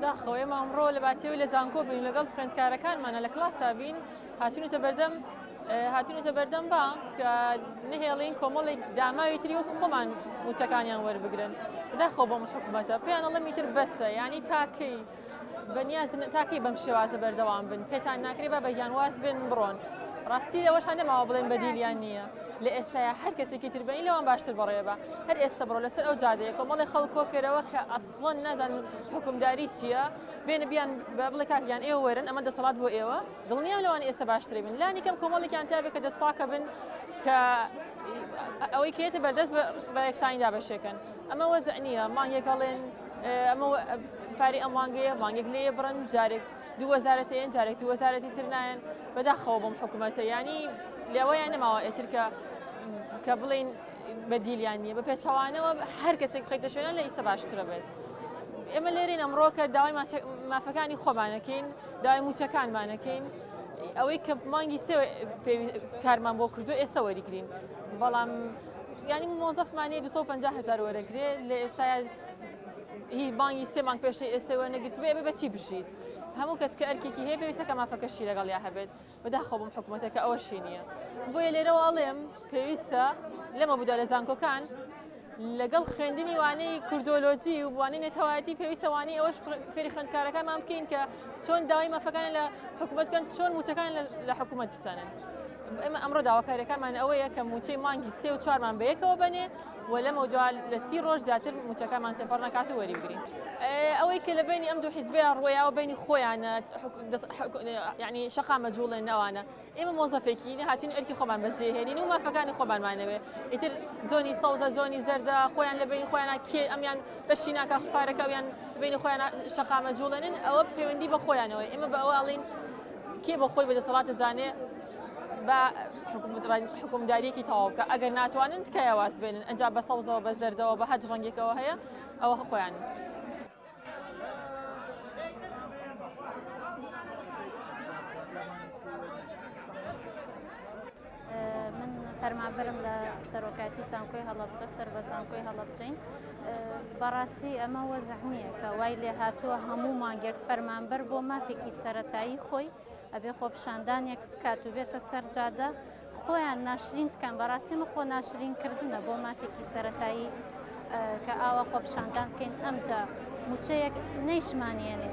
بەداخەوە ئێمە ئەمڕۆ لە باتیەوەی لە زانکۆ بین لەگەڵ خوێندکارەکانمانە لە کڵاسا بین هاتوونەتە بەردەم با کە نهێڵین کۆمەڵێک داماوی تری وەکو خۆمان موچەکانیان وەربگرن بەداخەوە بەم حکوومەتە پێیان ئەڵێم ئیتر بەسە ینی تاکەی بەنیازن تاکەی بەم شێوازە بەردەوام بن پێتان ناکرێ بە بەگیانواز بن بڕۆن ڕاستی لەوەشان نەماوە بڵێن بەدیلیان نییە لە ئێستاە هەر کەسێکی تربەین لەوان باشتر بڕێبە هەر ئێستا بڕۆ لەسەر ئەو جادەیە کۆمەڵی خەڵکۆکەرەوە کە ئەسڵەن نازان حکومداری چییە بێنە بیان بڵێ کاکیان ئێوە وەرن ئەمە دەسەڵات بۆ ئێوە دڵنیام لەوان ئێستا باشترێ بن لانی کەم کۆمەڵێکیان تابێت کە دەستپاکە بن کە ئەوەی کێتە بەردەست بە یەکسانی دابەشێکن ئەمە وەزع نییە مانگێکەڵێن ئەمە پاری ئەم وانگەیە مانگێک لێ بڕن جارێک دوو وەزارەتەیەن جارێک دوو وەزارەتی تر نایەن بەداخەوە بەم حکوومەتە ینی لەوەیان نەماوە ئێتر کە بڵین بەدیلیان نییە بە پێچەوانەوە هەر کەسێک بخەیتە شوێنان لە ئیستا باشترە بێت ئێمە لێرین ئەمڕۆ کە داوای مافەکانی خۆمانەکەین داوای موچەکانمانەکەین ئەوەی کە مانگی سێ کارمان بۆ کردو ئێستا وەریگرین بەڵام ینی مۆزەفمانەیە 250,000 وەرەگرێ لە ئێستا هی بانگی سێ مانگ پێشەی ئێستا وەرنەگرت بێ بەچی بژیت هەموو کەس کە ئەرکێکی هەیە پێویستە کە مافەکەشی لەگەڵ یا هەبێت بەداخەوە بم حکوومەتە کە ئەوەشی نییە بۆیە لێرەوە ئەڵێم پێویستە لەمە بوودا لە زانکۆکان لەگەڵ خوێندنی وانەی کوردۆلۆجی و وانەی نێتەوایەتی پێویستە وانەی ئەوەش فێری خوێندکارەکانمان بکەین کە چۆن داوای مافەکان لە حکوومەت بکەن چۆن موچەکان لە حکوومەت بسەنن ئێمە ئەمڕۆ داواکاریەکانمان ئەوەیە کە موچەی مانگی 3 و 4مان بەیەکەوە بەنێ و لەمە دوا لە 30 ڕۆژ زیاتر موچەکانمان تێپەڕ نەکات و وەریگرین ئەوەی کە لە بینی ئەم دوو حیزبیان ڕۆیاوە بینی خۆیانە ینی شەقا مەجووڵێن نەوانە ئێمە مۆزەفێکی هاتین ئەرکی خۆمان بەجێهێنین و مافەکانی خۆمانمانەوێ ئیتر زۆنی سەوزە زۆنی زەردە خۆیان لە بینی خۆیانە کێ ئەمیان بەشی ناکە پارەکە ئەویان بینی خۆیان شەقا مەجووڵێنن ئەوە پەیوەندی بە خۆیانەوە ئێمە بە ئەوە ئەڵین کێ بە خۆی بەدەسەڵات دەزانێ بە حکومداریەکی تەواو بکە ئەگەر ناتوانن تکایە واز بێنن ئەنجا بە سەوزەوە بە زەردەوە بە هەج ڕەنگێکەوە هەیە ئەوە خۆیان من فەرمانبەرم لە سەرۆکاتی زانکۆی هەڵەبجە سەر بە زانکۆی هەڵەبجەین بەڕاستی ئەمە وەزع نییە کە وای لێ هاتووە هەموو مانگێک فەرمانبەر بۆ مافێکی سەرەتایی خۆی ئەبێ خۆپشاندانێک بکات و بێتە سەر جادە خۆیان ناشرین بکەن بەڕاستیمە خۆ ناشرینکردنە بۆ مافێکی سەرەتایی کە ئاوا خۆپشاندان بکەین ئەمجا موچەیەک نەیشمانێنێ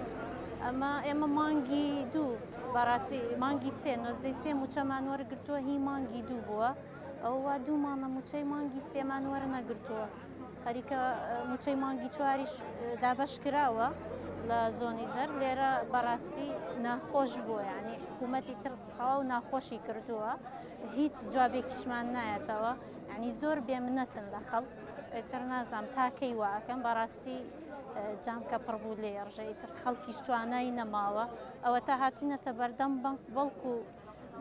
ئێمە مانگی دوو بەڕاستی مانگی سێ نۆزدەی سێ موچەمان وەرگرتووە هی مانگی دوو بووە ئەوە دوومانە موچەی مانگی سێمان وەرنەگرتووە خەریکە موچەی مانگی چواریش دابەش کراوە لە زۆنی زەر لێرە بەڕاستی ناخۆش بووە یعنی حکوومەتی تر تەواو ناخۆشی کردووە هیچ جوابێکیشمان نایەتەوە یعنی زۆر بێمنەتن لە خەڵک ئێتر نازام تاکەی واکەم بەڕاستی جامکە پڕبوو لێ ڕژەیتر خەڵکیش توانایی نەماوە ئەوە تا هاتوونەتە بەردەم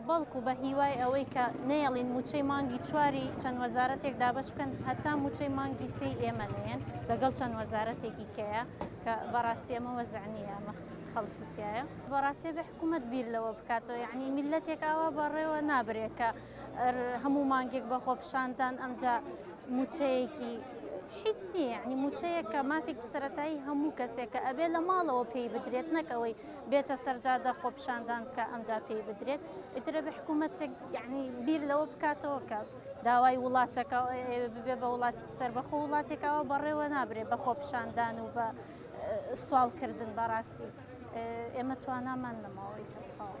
بەڵکو بە هیوای ئەوەی کە نێڵین موچەی مانگی چواری چەند وەزارەتێک دابش بکەن هەتا موچەی مانگی سێی ئێمە نێن لەگەڵ چەند وەزارەتێکی کەیە کە بەڕاستی ئەمە وەزع نییە ئەمە خەڵکی تایە بەڕاستی بە حکوومەت بیر لەوە بکاتەوە یعنی میلەتێک ئاوا بەڕێوە نابرێت کە هەموو مانگێک بە خۆپشاندان ئەمجا موچەیەکی هیچ نییە یعنی موچەیەکە مافێکی سەرەتایی هەموو کەسێکە ئەبێ لە ماڵەوە پێی بدرێت نەکەوەی بێتە سەرجادە خۆپشاندان کە ئەمجا پێی بدرێت ئیترە بە حکوومەتێک یعنی بیر لەوە بکاتەوە کە داوای وڵاتەکە ببێ بە وڵاتێکی سەربەخۆ وڵاتێکەوە بەڕێوە نابرێت بە خۆپشاندان و بە سوالکردن بەڕاستی ئێمە توانامان نەماوەی تر تەواو